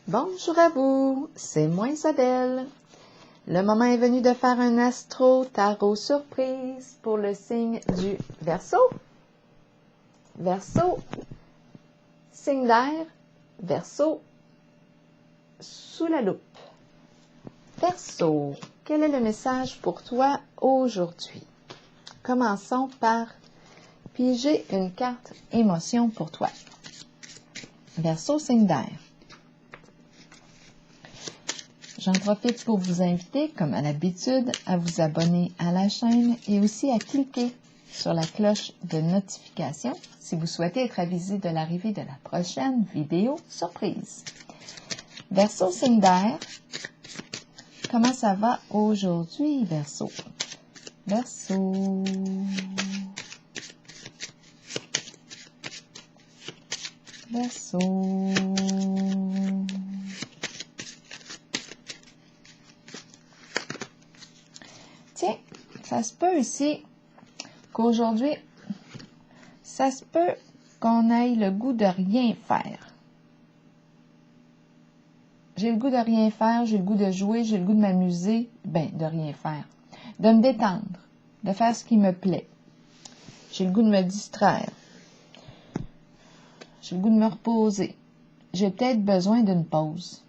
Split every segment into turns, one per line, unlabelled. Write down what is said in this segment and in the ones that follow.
Bonjour à vous, c'est moi Isabelle. Le moment est venu de faire un astro-tarot surprise pour le signe du Verseau. Verseau, signe d'air, Verseau, sous la loupe. Verseau, quel est le message pour toi aujourd'hui? Commençons par piger une carte émotion pour toi. Verseau, signe d'air. J'en profite pour vous inviter, comme à l'habitude, à vous abonner à la chaîne et aussi à cliquer sur la cloche de notification si vous souhaitez être avisé de l'arrivée de la prochaine vidéo surprise. Verseau, signe d'air. Comment ça va aujourd'hui, Verseau? Verseau. Verseau. Tiens, ça se peut ici qu'aujourd'hui, ça se peut qu'on ait le goût de rien faire. J'ai le goût de rien faire, j'ai le goût de jouer, j'ai le goût de m'amuser, de rien faire. De me détendre, de faire ce qui me plaît. J'ai le goût de me distraire. J'ai le goût de me reposer. J'ai peut-être besoin d'une pause.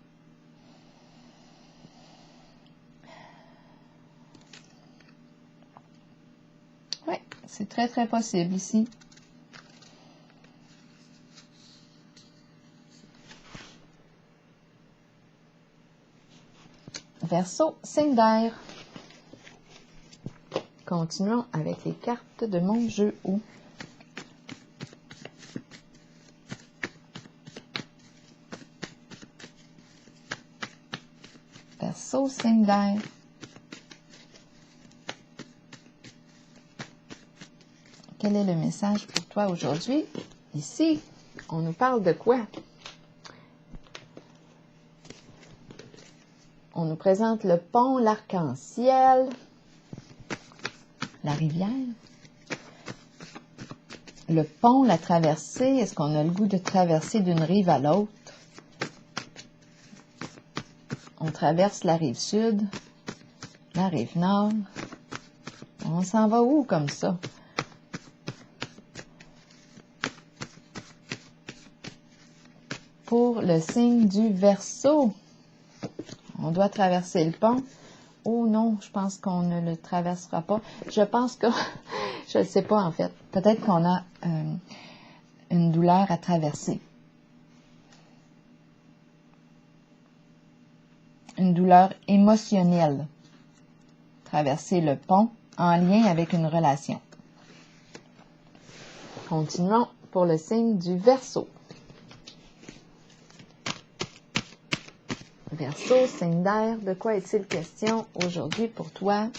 Oui, c'est très, très possible ici. Verseau, signe d'air. Continuons avec les cartes de mon jeu ou. Verseau, signe d'air. Quel est le message pour toi aujourd'hui? Ici, on nous parle de quoi? On nous présente le pont, l'arc-en-ciel, la rivière. Le pont, la traversée, est-ce qu'on a le goût de traverser d'une rive à l'autre? On traverse la rive sud, la rive nord. On s'en va où comme ça? Pour le signe du Verseau, on doit traverser le pont. Oh non, je pense qu'on ne le traversera pas. Je pense que, je ne sais pas en fait, peut-être qu'on a une douleur à traverser. Une douleur émotionnelle. Traverser le pont en lien avec une relation. Continuons pour le signe du Verseau. Verseau, signe d'air, de quoi est-il question aujourd'hui pour toi?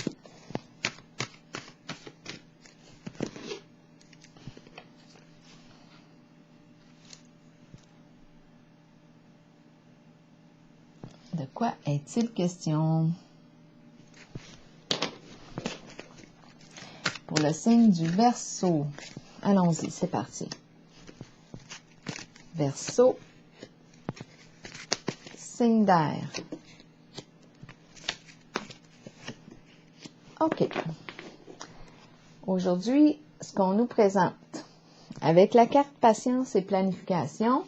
De quoi est-il question? Pour le signe du Verseau. Allons-y, c'est parti. Verseau, signe d'air. OK. Aujourd'hui, ce qu'on nous présente, avec la carte patience et planification,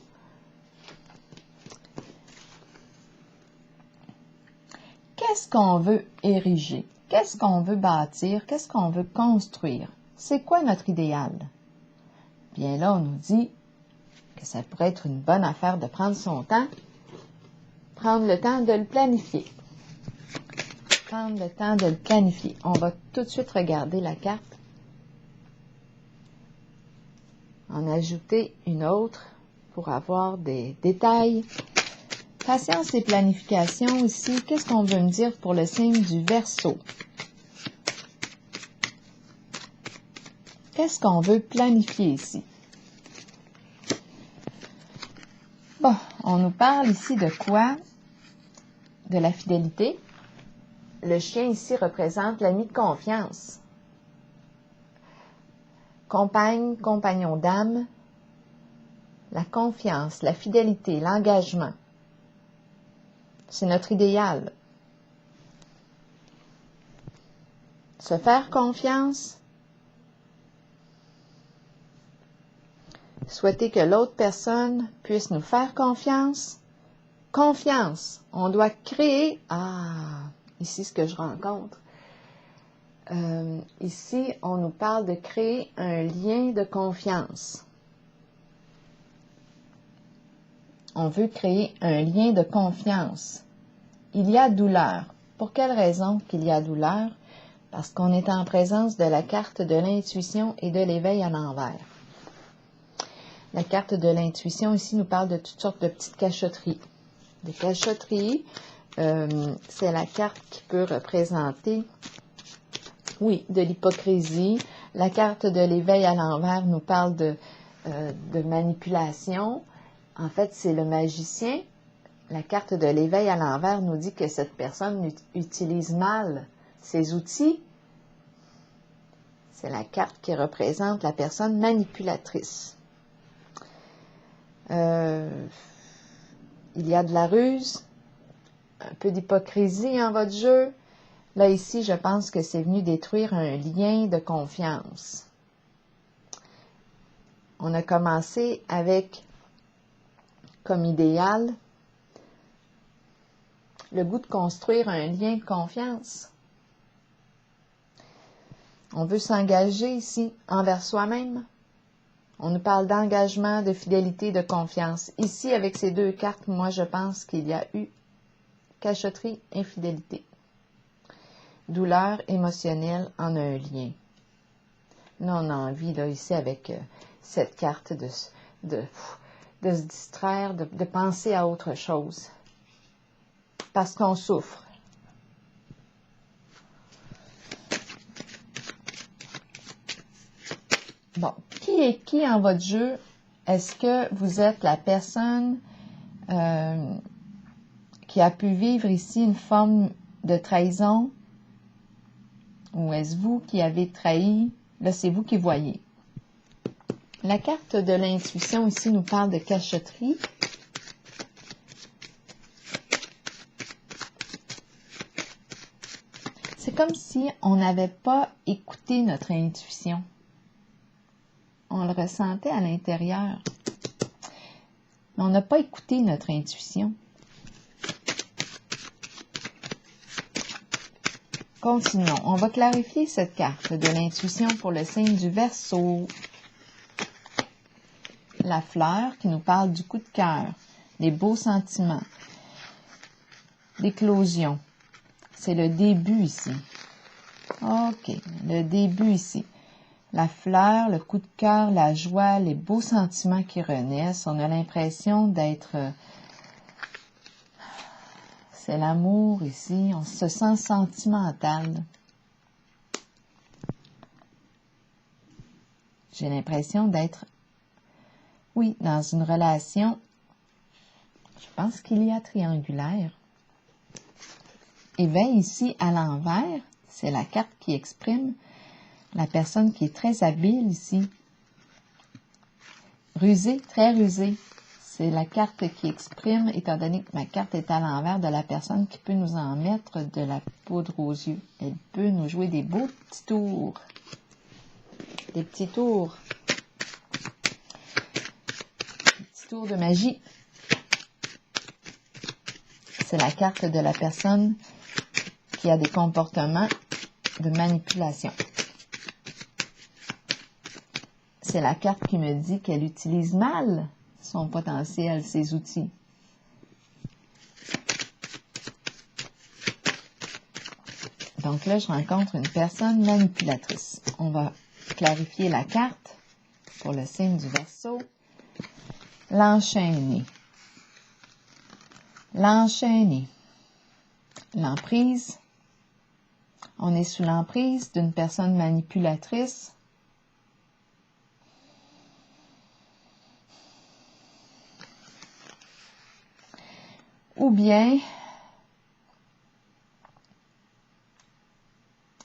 qu'est-ce qu'on veut ériger? Qu'est-ce qu'on veut bâtir? Qu'est-ce qu'on veut construire? C'est quoi notre idéal? Bien là, on nous dit que ça pourrait être une bonne affaire de prendre son temps, prendre le temps de le planifier. Prendre le temps de le planifier. On va tout de suite regarder la carte. En ajouter une autre pour avoir des détails. Patience et planification ici. Qu'est-ce qu'on veut me dire pour le signe du Verseau? Qu'est-ce qu'on veut planifier ici? Bon, on nous parle ici de quoi? De la fidélité. Le chien ici représente l'ami de confiance. Compagne, compagnon d'âme. La confiance, la fidélité, l'engagement. C'est notre idéal. Se faire confiance. Souhaiter que l'autre personne puisse nous faire confiance. Confiance. On doit créer... ici ce que je rencontre. Ici, on nous parle de créer un lien de confiance. On veut créer un lien de confiance. Il y a douleur. Pour quelle raison qu'il y a douleur? Parce qu'on est en présence de la carte de l'intuition et de l'éveil à l'envers. La carte de l'intuition ici nous parle de toutes sortes de petites cachotteries. Des cachotteries, c'est la carte qui peut représenter, oui, de l'hypocrisie. La carte de l'éveil à l'envers nous parle de manipulation. En fait, c'est le magicien. La carte de l'éveil à l'envers nous dit que cette personne utilise mal ses outils. C'est la carte qui représente la personne manipulatrice. Il y a de la ruse, un peu d'hypocrisie en votre jeu. Là, ici, je pense que c'est venu détruire un lien de confiance. On a commencé avec, comme idéal, le goût de construire un lien de confiance. On veut s'engager ici envers soi-même. On nous parle d'engagement, de fidélité, de confiance. Ici, avec ces deux cartes, moi, je pense qu'il y a eu cachotterie, infidélité. Douleur émotionnelle en un lien. Là, on a envie, là, ici, avec cette carte, de se distraire, de penser à autre chose. Parce qu'on souffre. Bon, qui est qui en votre jeu? Est-ce que vous êtes la personne qui a pu vivre ici une forme de trahison? Ou est-ce vous qui avez trahi? Là, c'est vous qui voyez. La carte de l'intuition ici nous parle de cachotterie. C'est comme si on n'avait pas écouté notre intuition. On le ressentait à l'intérieur. Mais on n'a pas écouté notre intuition. Continuons. On va clarifier cette carte de l'intuition pour le signe du Verseau. La fleur qui nous parle du coup de cœur, des beaux sentiments, l'éclosion. C'est le début ici. OK, le début ici. La fleur, le coup de cœur, la joie, les beaux sentiments qui renaissent. On a l'impression d'être... c'est l'amour ici. On se sent sentimental. J'ai l'impression d'être, oui, dans une relation, je pense qu'il y a triangulaire. Éveil ici à l'envers, c'est la carte qui exprime la personne qui est très habile ici. Rusée, très rusée. C'est la carte qui exprime, étant donné que ma carte est à l'envers, de la personne qui peut nous en mettre de la poudre aux yeux. Elle peut nous jouer des beaux petits tours. Des petits tours. Des petits tours de magie. C'est la carte de la personne qui a des comportements de manipulation. C'est la carte qui me dit qu'elle utilise mal son potentiel, ses outils. Donc là, je rencontre une personne manipulatrice. On va clarifier la carte pour le signe du Verseau. L'enchaîner. L'enchaîner. L'emprise. On est sous l'emprise d'une personne manipulatrice. Ou bien,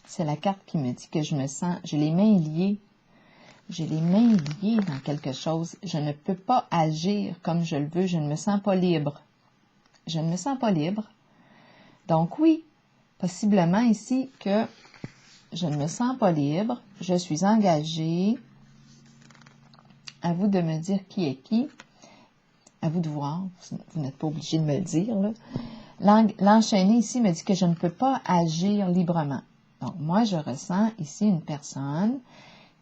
c'est la carte qui me dit que je me sens, j'ai les mains liées. J'ai les mains liées dans quelque chose. Je ne peux pas agir comme je le veux. Je ne me sens pas libre. Je ne me sens pas libre. Donc oui, possiblement ici que je ne me sens pas libre, je suis engagée. À vous de me dire qui est qui. À vous de voir. Vous n'êtes pas obligé de me le dire, là. L'enchaîné ici me dit que je ne peux pas agir librement. Donc, moi, je ressens ici une personne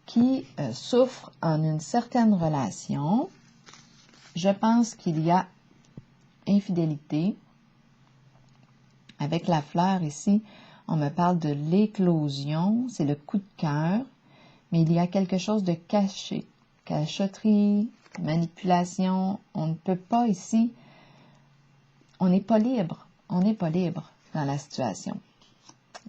qui souffre en une certaine relation. Je pense qu'il y a infidélité. Avec la fleur ici, on me parle de l'éclosion, c'est le coup de cœur, mais il y a quelque chose de caché, cachotterie, manipulation. On ne peut pas ici, on n'est pas libre dans la situation.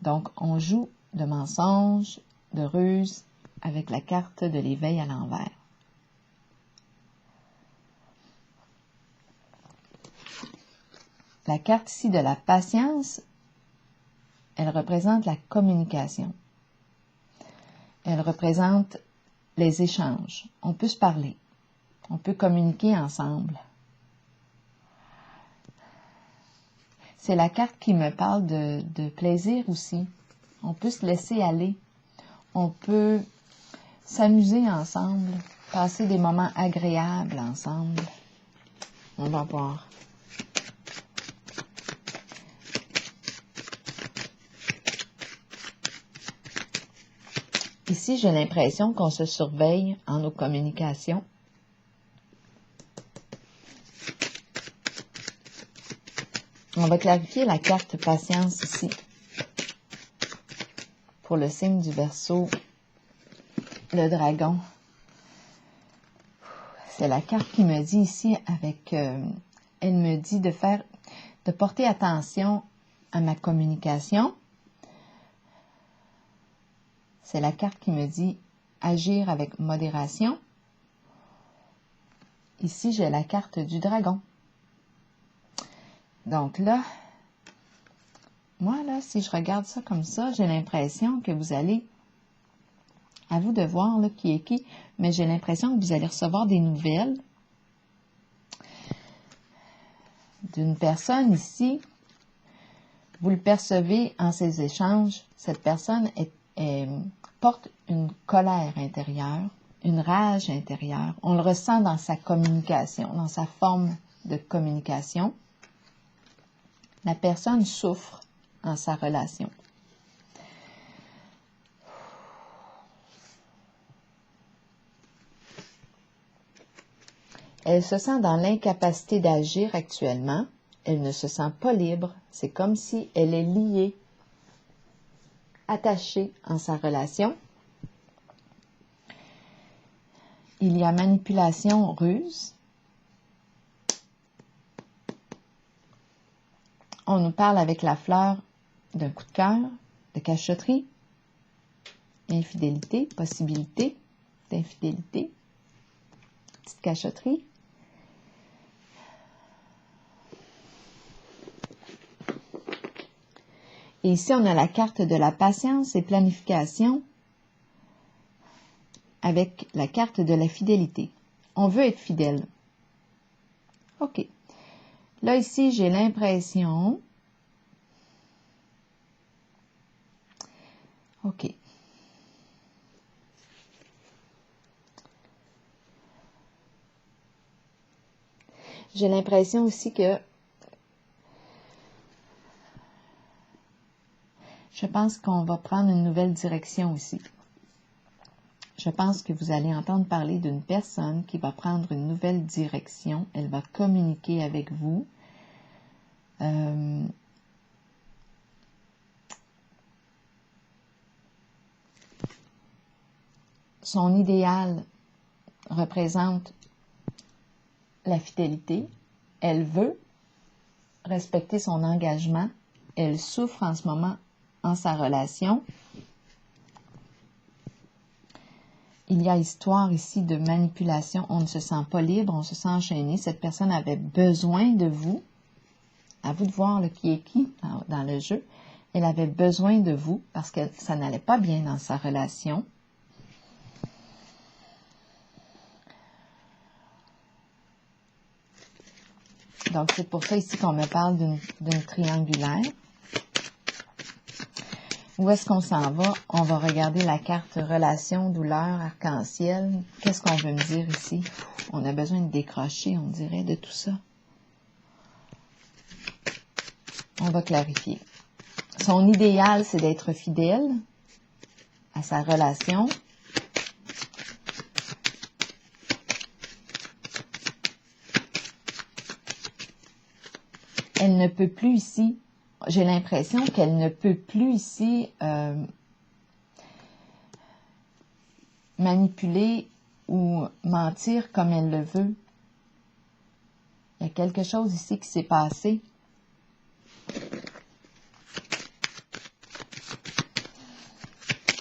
Donc, on joue de mensonges, de ruses, avec la carte de l'éveil à l'envers. La carte ici de la patience, elle représente la communication. Elle représente les échanges. On peut se parler. On peut communiquer ensemble. C'est la carte qui me parle de plaisir aussi. On peut se laisser aller. On peut s'amuser ensemble, passer des moments agréables ensemble. On va voir. Ici, j'ai l'impression qu'on se surveille en nos communications. On va clarifier la carte patience ici. Pour le signe du Verseau, le dragon. C'est la carte qui me dit ici elle me dit de porter attention à ma communication. C'est la carte qui me dit agir avec modération. Ici, j'ai la carte du dragon. Donc là, moi, là, si je regarde ça comme ça, j'ai l'impression que vous allez, à vous de voir là, qui est qui, mais j'ai l'impression que vous allez recevoir des nouvelles d'une personne ici. Vous le percevez en ces échanges. Cette personne porte une colère intérieure, une rage intérieure. On le ressent dans sa communication, dans sa forme de communication. La personne souffre en sa relation. Elle se sent dans l'incapacité d'agir actuellement. Elle ne se sent pas libre. C'est comme si elle est liée, attachée en sa relation. Il y a manipulation, ruse. On nous parle avec la fleur d'un coup de cœur, de cachotterie, infidélité, possibilité d'infidélité, petite cachotterie. Et ici, on a la carte de la patience et planification avec la carte de la fidélité. On veut être fidèle. OK. Là, ici, j'ai l'impression... OK. J'ai l'impression aussi que... Je pense qu'on va prendre une nouvelle direction ici. Je pense que vous allez entendre parler d'une personne qui va prendre une nouvelle direction. Elle va communiquer avec vous. Son idéal représente la fidélité. Elle veut respecter son engagement. Elle souffre en ce moment en sa relation. Il y a histoire ici de manipulation. On ne se sent pas libre, on se sent enchaîné. Cette personne avait besoin de vous. À vous de voir là, qui est qui dans le jeu. Elle avait besoin de vous parce que ça n'allait pas bien dans sa relation. Donc, c'est pour ça ici qu'on me parle d'une triangulaire. Où est-ce qu'on s'en va? On va regarder la carte relation, douleur, arc-en-ciel. Qu'est-ce qu'on veut me dire ici? On a besoin de décrocher, on dirait, de tout ça. On va clarifier. Son idéal, c'est d'être fidèle à sa relation. Elle ne peut plus ici, j'ai l'impression qu'elle ne peut plus ici manipuler ou mentir comme elle le veut. Il y a quelque chose ici qui s'est passé.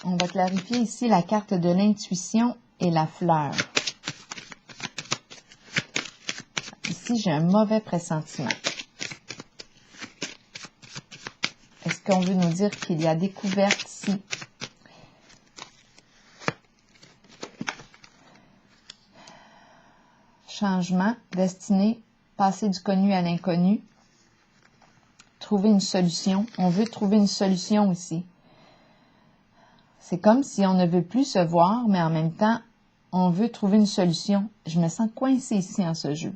On va clarifier ici la carte de l'intuition et la fleur. Ici, j'ai un mauvais pressentiment. Est-ce qu'on veut nous dire qu'il y a découverte ici? Changement, destinée, passer du connu à l'inconnu. Trouver une solution. On veut trouver une solution ici. C'est comme si on ne veut plus se voir, mais en même temps, on veut trouver une solution. Je me sens coincée ici en ce jeu.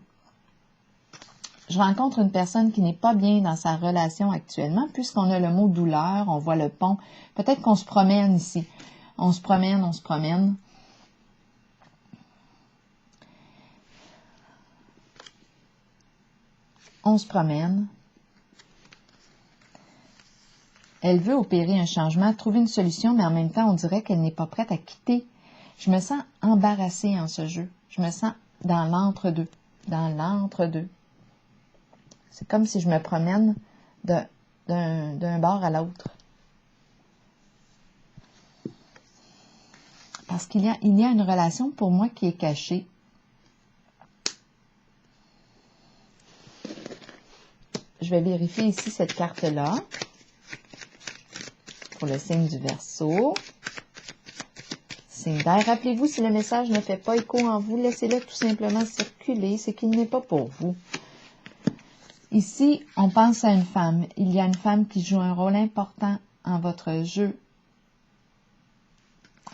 Je rencontre une personne qui n'est pas bien dans sa relation actuellement, puisqu'on a le mot douleur, on voit le pont. Peut-être qu'on se promène ici. On se promène, on se promène. On se promène. Elle veut opérer un changement, trouver une solution, mais en même temps, on dirait qu'elle n'est pas prête à quitter. Je me sens embarrassée en ce jeu. Je me sens dans l'entre-deux. Dans l'entre-deux. C'est comme si je me promène d'un bord à l'autre. Parce qu'il y a une relation pour moi qui est cachée. Je vais vérifier ici cette carte-là. Pour le signe du Verseau. Signe d'air. Rappelez-vous, si le message ne fait pas écho en vous, laissez-le tout simplement circuler. C'est qu'il n'est pas pour vous. Ici, on pense à une femme. Il y a une femme qui joue un rôle important en votre jeu.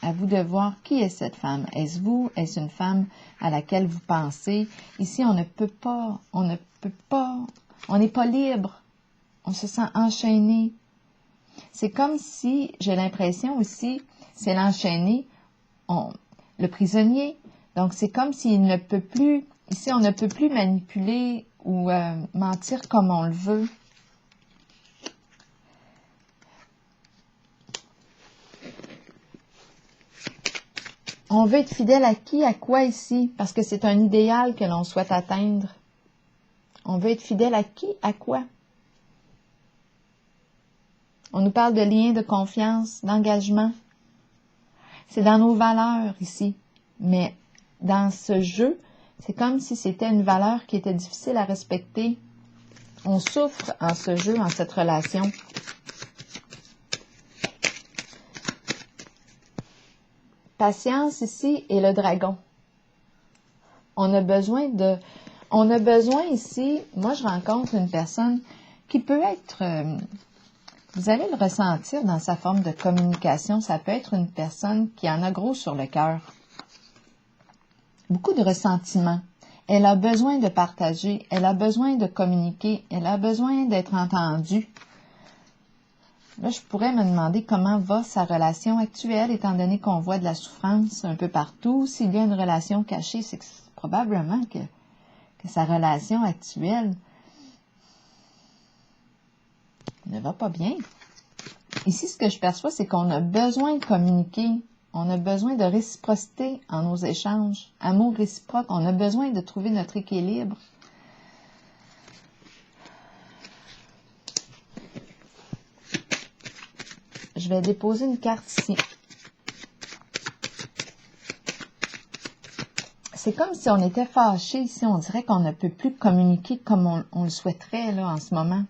À vous de voir qui est cette femme. Est-ce vous? Est-ce une femme à laquelle vous pensez? Ici, on n'est pas libre. On se sent enchaîné. C'est comme si, j'ai l'impression aussi, c'est l'enchaîné, le prisonnier. Donc, c'est comme s'il ne peut plus, ici, on ne peut plus manipuler ou mentir comme on le veut. On veut être fidèle à qui, à quoi ici? Parce que c'est un idéal que l'on souhaite atteindre. On veut être fidèle à qui, à quoi? On nous parle de liens de confiance, d'engagement. C'est dans nos valeurs ici. Mais dans ce jeu, c'est comme si c'était une valeur qui était difficile à respecter. On souffre en ce jeu, en cette relation. Patience ici et le dragon. On a besoin ici, moi je rencontre une personne qui peut être, vous allez le ressentir dans sa forme de communication, ça peut être une personne qui en a gros sur le cœur. Beaucoup de ressentiment. Elle a besoin de partager, elle a besoin de communiquer, elle a besoin d'être entendue. Là, je pourrais me demander comment va sa relation actuelle, étant donné qu'on voit de la souffrance un peu partout. S'il y a une relation cachée, c'est probablement que sa relation actuelle ne va pas bien. Ici, ce que je perçois, c'est qu'on a besoin de communiquer. On a besoin de réciprocité en nos échanges. Amour réciproque, on a besoin de trouver notre équilibre. Je vais déposer une carte ici. C'est comme si on était fâché ici. On dirait qu'on ne peut plus communiquer comme on le souhaiterait là, en ce moment.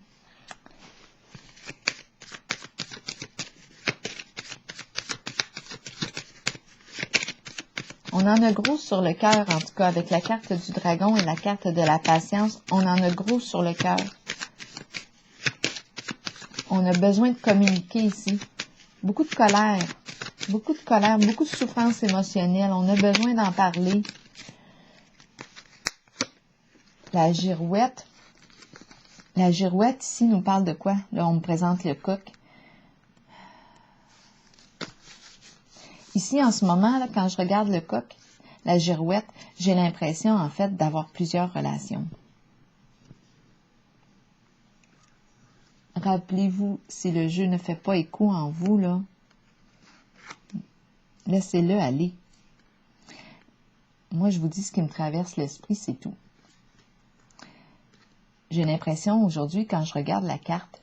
On en a gros sur le cœur, en tout cas, avec la carte du dragon et la carte de la patience. On en a gros sur le cœur. On a besoin de communiquer ici. beaucoup de colère, beaucoup de souffrance émotionnelle. On a besoin d'en parler. La girouette ici nous parle de quoi? Là, on me présente le coq. Ici, en ce moment, là, quand je regarde le coq, la girouette, j'ai l'impression, en fait, d'avoir plusieurs relations. Rappelez-vous, si le jeu ne fait pas écho en vous, là, laissez-le aller. Moi, je vous dis ce qui me traverse l'esprit, c'est tout. J'ai l'impression aujourd'hui, quand je regarde la carte,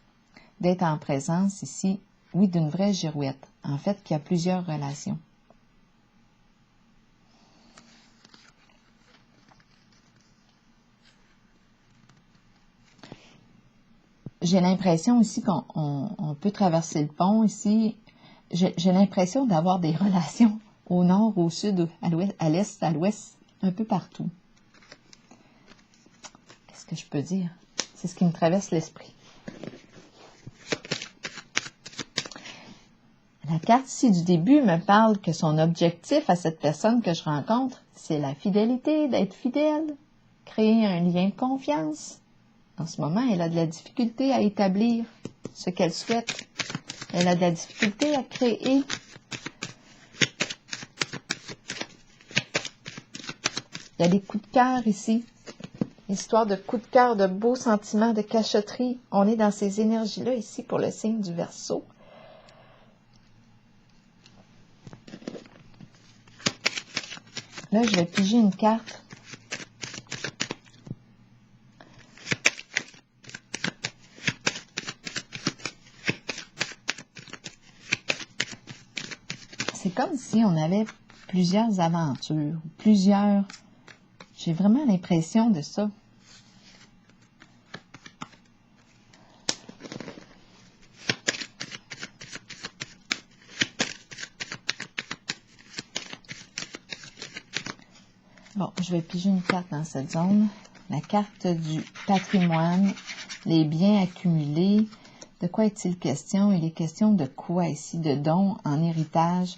d'être en présence ici, oui, d'une vraie girouette. En fait, qu'il y a plusieurs relations. J'ai l'impression ici qu'on peut traverser le pont ici. J'ai l'impression d'avoir des relations au nord, au sud, à l'est, à l'ouest, un peu partout. Qu'est-ce que je peux dire? C'est ce qui me traverse l'esprit. La carte ici du début me parle que son objectif à cette personne que je rencontre, c'est la fidélité, d'être fidèle, créer un lien de confiance. En ce moment, elle a de la difficulté à établir ce qu'elle souhaite. Elle a de la difficulté à créer. Il y a des coups de cœur ici. Histoire de coups de cœur, de beaux sentiments, de cachotterie. On est dans ces énergies-là ici pour le signe du Verseau. Là, je vais piger une carte. C'est comme si on avait plusieurs aventures, plusieurs... J'ai vraiment l'impression de ça. Bon, je vais piger une carte dans cette zone. La carte du patrimoine, les biens accumulés. De quoi est-il question? Il est question de quoi ici? De dons en héritage.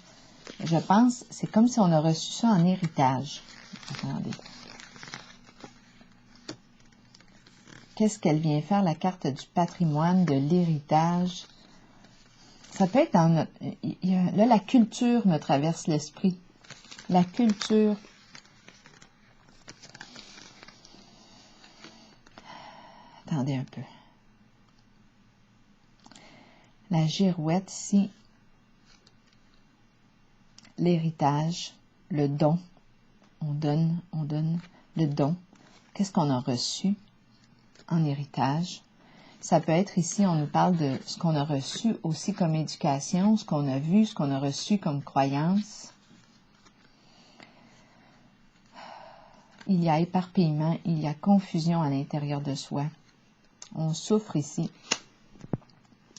Je pense, c'est comme si on a reçu ça en héritage. Attendez. Qu'est-ce qu'elle vient faire, la carte du patrimoine, de l'héritage? Ça peut être dans notre... Là, la culture me traverse l'esprit. La culture. Attendez un peu. La girouette ici. L'héritage, le don. On donne le don. Qu'est-ce qu'on a reçu en héritage? Ça peut être ici, on nous parle de ce qu'on a reçu aussi comme éducation, ce qu'on a vu, ce qu'on a reçu comme croyance. Il y a éparpillement, il y a confusion à l'intérieur de soi. On souffre ici.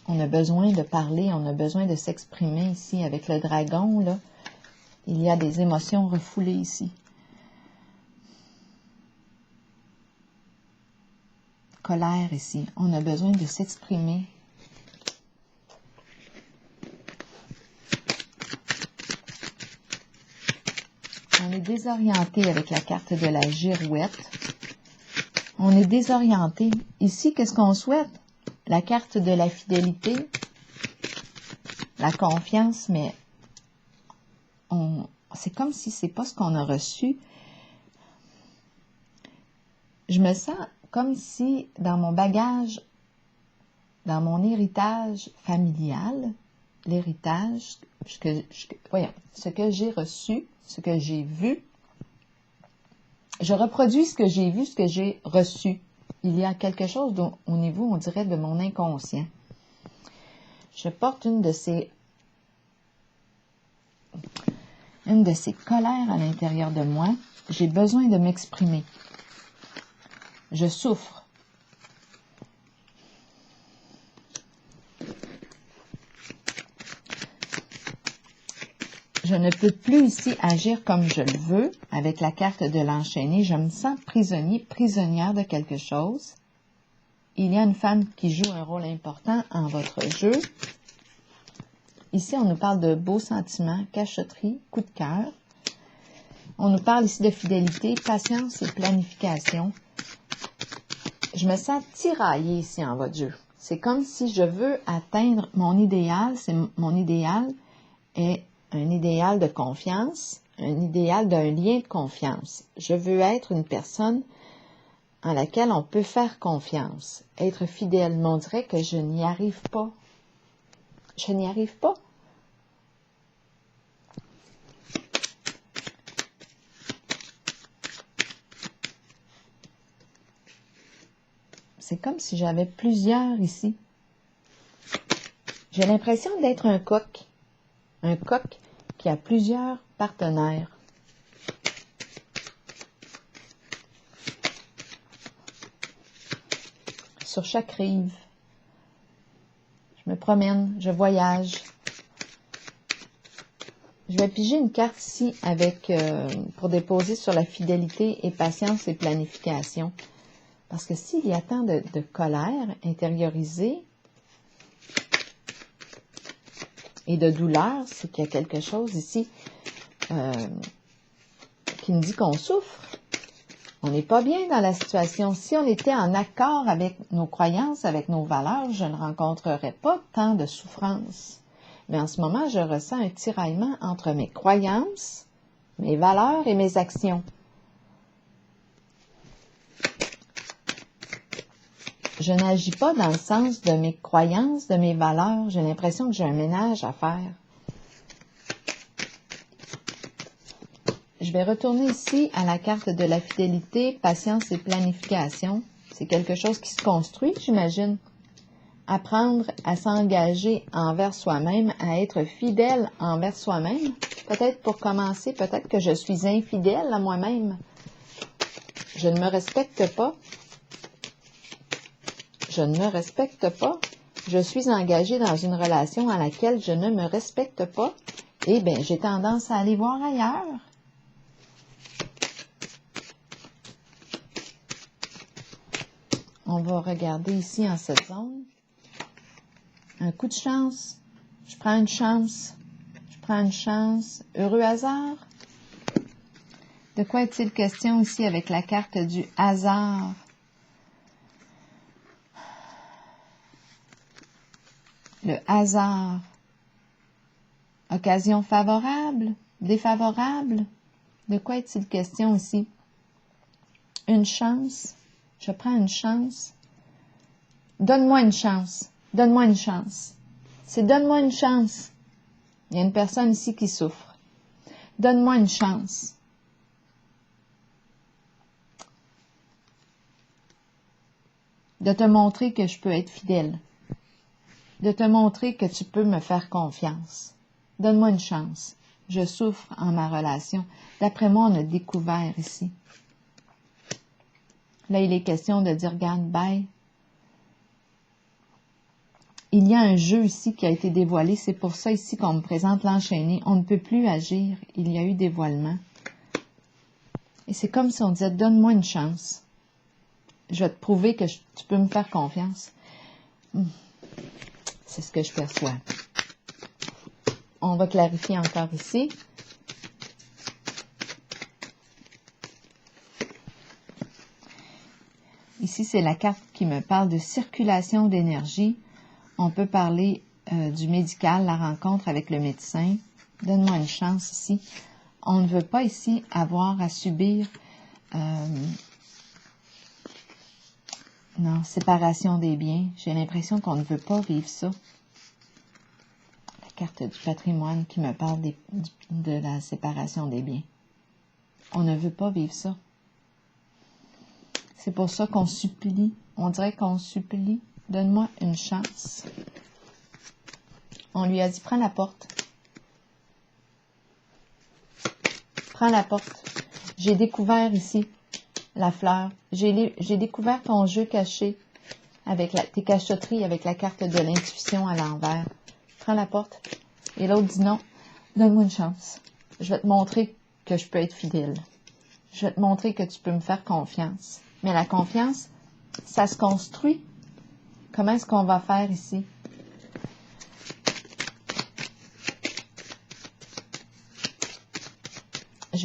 On a besoin de parler, on a besoin de s'exprimer ici. Avec le dragon, là, il y a des émotions refoulées ici. Colère ici. On a besoin de s'exprimer. On est désorienté avec la carte de la girouette. On est désorienté. Ici, qu'est-ce qu'on souhaite? La carte de la fidélité, la confiance, mais c'est comme si c'est pas ce qu'on a reçu. Je me sens comme si dans mon bagage, dans mon héritage familial, l'héritage, ce que j'ai reçu, ce que j'ai vu, je reproduis ce que j'ai vu, ce que j'ai reçu. Il y a quelque chose au niveau, on dirait, de mon inconscient. Je porte une de ces colères à l'intérieur de moi. J'ai besoin de m'exprimer. Je souffre. Je ne peux plus ici agir comme je le veux avec la carte de l'enchaîné. Je me sens prisonnier, prisonnière de quelque chose. Il y a une femme qui joue un rôle important en votre jeu. Ici, on nous parle de beaux sentiments, cachotterie, coup de cœur. On nous parle ici de fidélité, patience et planification. Je me sens tiraillée ici en votre jeu. C'est comme si je veux atteindre mon idéal. Mon idéal est un idéal de confiance, un idéal d'un lien de confiance. Je veux être une personne en laquelle on peut faire confiance, être fidèle. Mais on dirait que je n'y arrive pas. Je n'y arrive pas. C'est comme si j'avais plusieurs ici. J'ai l'impression d'être un coq qui a plusieurs partenaires. Sur chaque rive. Je me promène, je voyage. Je vais piger une carte ici avec pour déposer sur la fidélité et patience et planification. Parce que s'il y a tant de colère intériorisée et de douleur, c'est qu'il y a quelque chose ici qui me dit qu'on souffre. On n'est pas bien dans la situation. Si on était en accord avec nos croyances, avec nos valeurs, je ne rencontrerais pas tant de souffrance. Mais en ce moment, je ressens un tiraillement entre mes croyances, mes valeurs et mes actions. Je n'agis pas dans le sens de mes croyances, de mes valeurs. J'ai l'impression que j'ai un ménage à faire. Je vais retourner ici à la carte de la fidélité, patience et planification. C'est quelque chose qui se construit, j'imagine. Apprendre à s'engager envers soi-même, à être fidèle envers soi-même. Peut-être pour commencer, peut-être que je suis infidèle à moi-même. Je ne me respecte pas. Je ne me respecte pas. Je suis engagée dans une relation à laquelle je ne me respecte pas. Eh bien, j'ai tendance à aller voir ailleurs. On va regarder ici en cette zone. Un coup de chance. Je prends une chance. Je prends une chance. Heureux hasard. De quoi est-il question ici avec la carte du hasard? Le hasard. Occasion favorable, défavorable. De quoi est-il question ici? Une chance. Je prends une chance. Donne-moi une chance. Donne-moi une chance. C'est donne-moi une chance. Il y a une personne ici qui souffre. Donne-moi une chance. De te montrer que je peux être fidèle. De te montrer que tu peux me faire confiance. Donne-moi une chance. Je souffre en ma relation. D'après moi, on a découvert ici. Là, il est question de dire, regarde, bye. Il y a un jeu ici qui a été dévoilé. C'est pour ça ici qu'on me présente l'enchaîné. On ne peut plus agir. Il y a eu dévoilement. Et c'est comme si on disait, donne-moi une chance. Je vais te prouver que tu peux me faire confiance. C'est ce que je perçois. On va clarifier encore ici. Ici, c'est la carte qui me parle de circulation d'énergie. On peut parler du médical, la rencontre avec le médecin. Donne-moi une chance ici. On ne veut pas ici avoir à subir non, séparation des biens. J'ai l'impression qu'on ne veut pas vivre ça. La carte du patrimoine qui me parle de la séparation des biens. On ne veut pas vivre ça. C'est pour ça qu'on supplie. On dirait qu'on supplie. Donne-moi une chance. On lui a dit, prends la porte. Prends la porte. J'ai découvert ici la fleur. J'ai découvert ton jeu caché avec tes cachotteries, avec la carte de l'intuition à l'envers. Prends la porte. Et l'autre dit non. Donne-moi une chance. Je vais te montrer que je peux être fidèle. Je vais te montrer que tu peux me faire confiance. Mais la confiance, ça se construit. Comment est-ce qu'on va faire ici?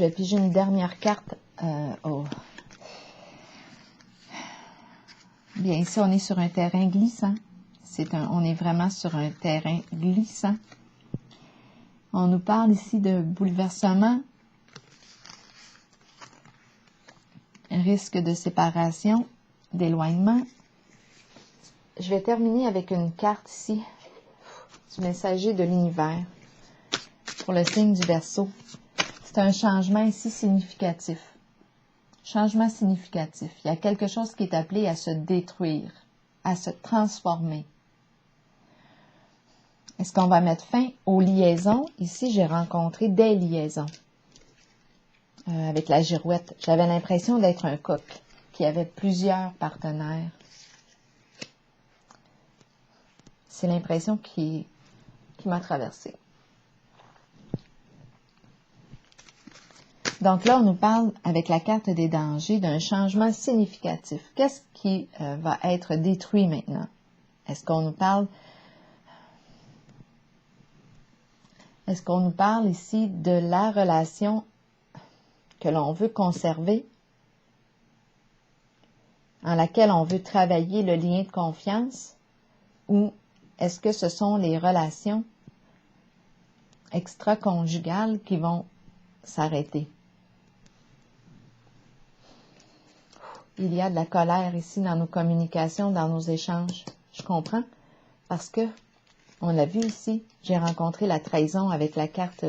je vais piger une dernière carte. Bien, ici, on est sur un terrain glissant. On est vraiment sur un terrain glissant. On nous parle ici de bouleversement, risque de séparation, d'éloignement. Je vais terminer avec une carte ici, du messager de l'univers, pour le signe du Verseau. C'est un changement ici significatif. Changement significatif. Il y a quelque chose qui est appelé à se détruire, à se transformer. Est-ce qu'on va mettre fin aux liaisons? Ici, j'ai rencontré des liaisons avec la girouette. J'avais l'impression d'être un couple qui avait plusieurs partenaires. C'est l'impression qui m'a traversée. Donc là, on nous parle, avec la carte des dangers, d'un changement significatif. Qu'est-ce qui va être détruit maintenant? Est-ce qu'on nous parle ici de la relation que l'on veut conserver, en laquelle on veut travailler le lien de confiance, ou est-ce que ce sont les relations extra-conjugales qui vont s'arrêter? Il y a de la colère ici dans nos communications, dans nos échanges. Je comprends. Parce que, on l'a vu ici, j'ai rencontré la trahison avec la carte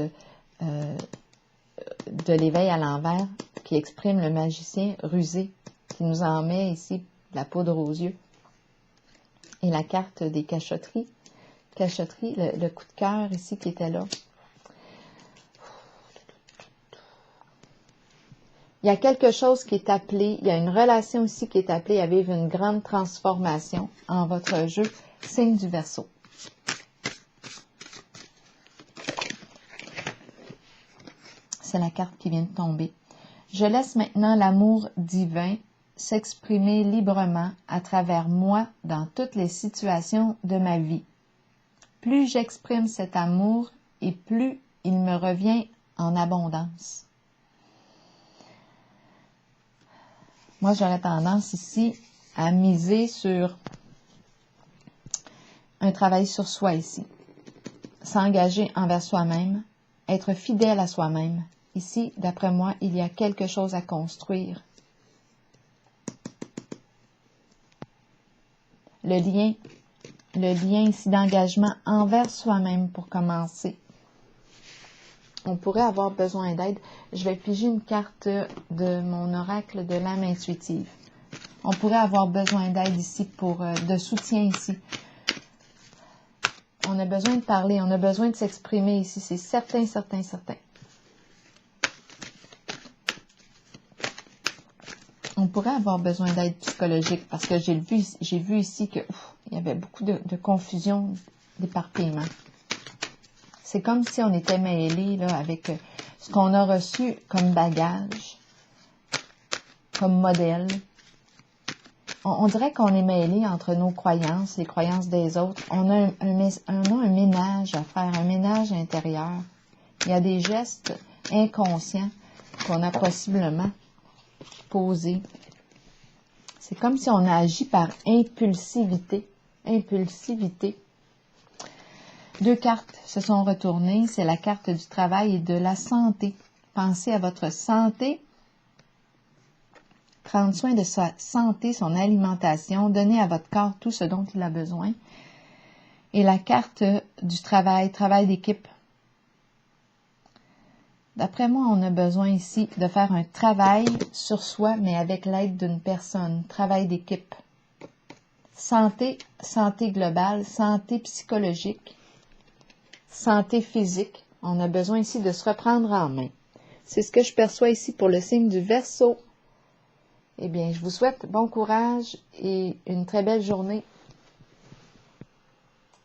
de l'éveil à l'envers qui exprime le magicien rusé, qui nous en met ici de la poudre aux yeux. Et la carte des cachotteries. Cachotterie, le coup de cœur ici qui était là. Il y a quelque chose qui est appelé, il y a une relation ici qui est appelée à vivre une grande transformation en votre jeu, signe du Verseau. C'est la carte qui vient de tomber. Je laisse maintenant l'amour divin s'exprimer librement à travers moi dans toutes les situations de ma vie. Plus j'exprime cet amour et plus il me revient en abondance. Moi, j'aurais tendance ici à miser sur un travail sur soi ici. S'engager envers soi-même, être fidèle à soi-même. Ici, d'après moi, il y a quelque chose à construire. Le lien ici d'engagement envers soi-même pour commencer. On pourrait avoir besoin d'aide. Je vais piger une carte de mon oracle de l'âme intuitive. On pourrait avoir besoin d'aide ici de soutien ici. On a besoin de parler, on a besoin de s'exprimer ici. C'est certain, certain, certain. On pourrait avoir besoin d'aide psychologique parce que j'ai vu ici qu'il y avait beaucoup de confusion, d'éparpillement. C'est comme si on était mêlé là, avec ce qu'on a reçu comme bagage, comme modèle. On dirait qu'on est mêlé entre nos croyances, les croyances des autres. On a un ménage à faire, un ménage intérieur. Il y a des gestes inconscients qu'on a possiblement posés. C'est comme si on a agi par impulsivité. Impulsivité. Deux cartes se sont retournées. C'est la carte du travail et de la santé. Pensez à votre santé. Prendre soin de sa santé, son alimentation. Donner à votre corps tout ce dont il a besoin. Et la carte du travail, travail d'équipe. D'après moi, on a besoin ici de faire un travail sur soi, mais avec l'aide d'une personne. Travail d'équipe. Santé, santé globale, santé psychologique. Santé physique, on a besoin ici de se reprendre en main. C'est ce que je perçois ici pour le signe du Verseau. Eh bien, je vous souhaite bon courage et une très belle journée.